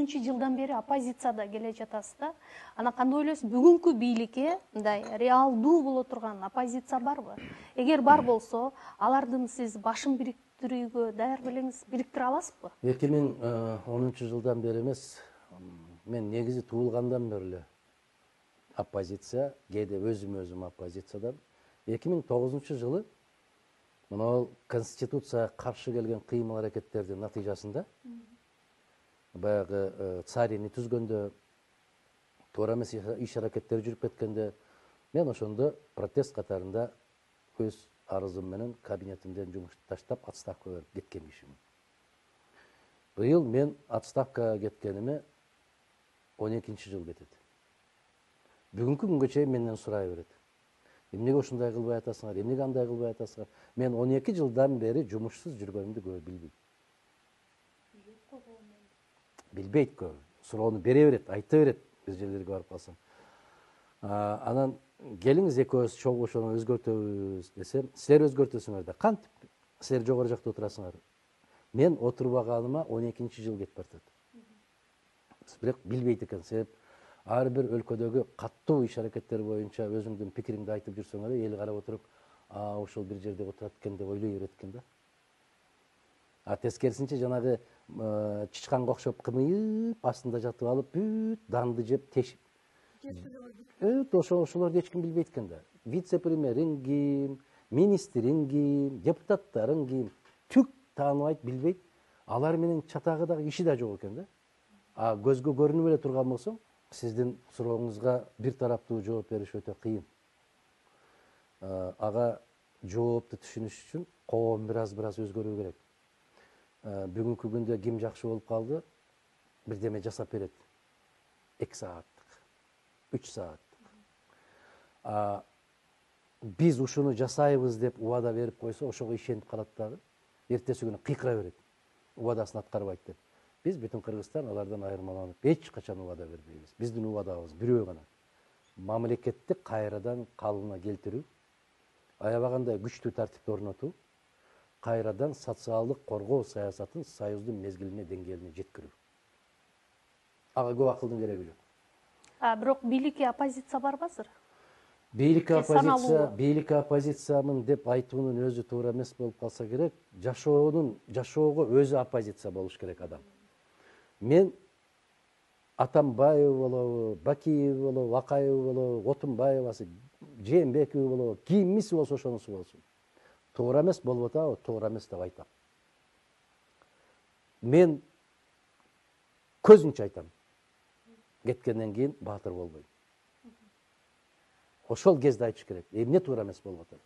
10 жылдан бери оппозицияда келе жатасыз да. Ана кандай ойлойсуз, бүгүнкү бийликке мындай реалдуу боло турган оппозиция барбы? Эгер бар болсо, алардын сиз башын бириктирүүгө даяр белеңиз, бириктире аласызбы? 2010 жылдан бери эмес, мен негизи туулгандан бери эле оппозиция, кээде өзүм оппозициядан. 2009 жылы мына конституцияга каршы келген кыймыл аракеттердин натыйжасында баягы царини түзгөндө, туура эмес иш аракеттер жүрүп кеткенде, мен ошондо протест катарында өз арызым менен кабинетимден жумушту таштап отставкага кеткен кишимин. Быйыл мен отставкага кеткениме 12 жыл кетет. Бүгүнкү күнгө чейин менден сурай берет. Эмнеге ушундай кылбай атасыңар, эмнеге андай кылбай атасыңар? Мен 12 жылдан бери жумушсуз жүргөнүмдү көбү билбейт. Билбейт көбү. Суроону бере берет, айта берет, биз жерлерге барып калсам. Анан келиңиз экөөбүз чогуу ошону өзгөртөбүз десем, силер өзгөртөсүңөр да. Кантип силер жогору жакта отурасыңар? Мен отурбаганыма 12 жыл кетип баратат. Бирок билбейт экен, себеп ар бир өлкөдөгү каттуу иш аракеттер боюнча өзүңдүн пикириңди айтып жүрсөң эле эл карап отуруп, ошол бир жерде отурат экен деп ойлой берет экен да. Тескерисинче жанагы чычканга окшоп кымыйып, астында жатып алып, бүт данды жеп, тешип. Ошолорду эч ким билбейт экен да. Вице-премьериң ким, министриң ким, депутаттарың ким, түк тааныбайт, билбейт. Алар менен чатагы дагы иши да жок экен да. Көзгө көрүнүп эле турган болсоң, сиздин сурооңузга бир тараптуу жооп бериш өтө кыйын. Ага жоопту түшүнүш үчүн коом бир аз өзгөрүү керек. Бүгүнкү күндө ким жакшы болуп калды, бирдеме жасап берет. 2 сааттык, 3 сааттык. Биз ушуну жасайбыз деп убада берип койсо, ошого ишенип калат дагы. Эртеси күнү кыйкыра берет. Убадасын аткарбайт деп. Биз бүтүн Кыргызстан алардан айырмаланып эч качан убада бербейбиз. Биздин убадабыз бирөө гана. Мамлекетти кайрадан калыбына келтирүү, аябагандай күчтүү тартипти орнотуу, кайрадан социалдык коргоо саясатын союздун мезгилине, деңгээлине жеткирүү. Ага көп акылдын кереги жок. Бирок бийликке оппозиция барбы азыр? Бийликке оппозициямын деп айтуунун өзү туура эмес болуп калса керек. Жашоого өзү оппозиция болуш керек адам. Мен Атамбаев болобу, Бакиев болобу, Акаев болобу, Отунбаевасы, Жээнбеков болобу, кимиси болсо ошонусу болсун. Туура эмес болуп атабы, туура эмес деп айтам. Мен көзүнчө айтам. Кеткенден кийин баатыр болбойм. Ошол кезде айтыш керек. Эмне туура эмес болуп атат?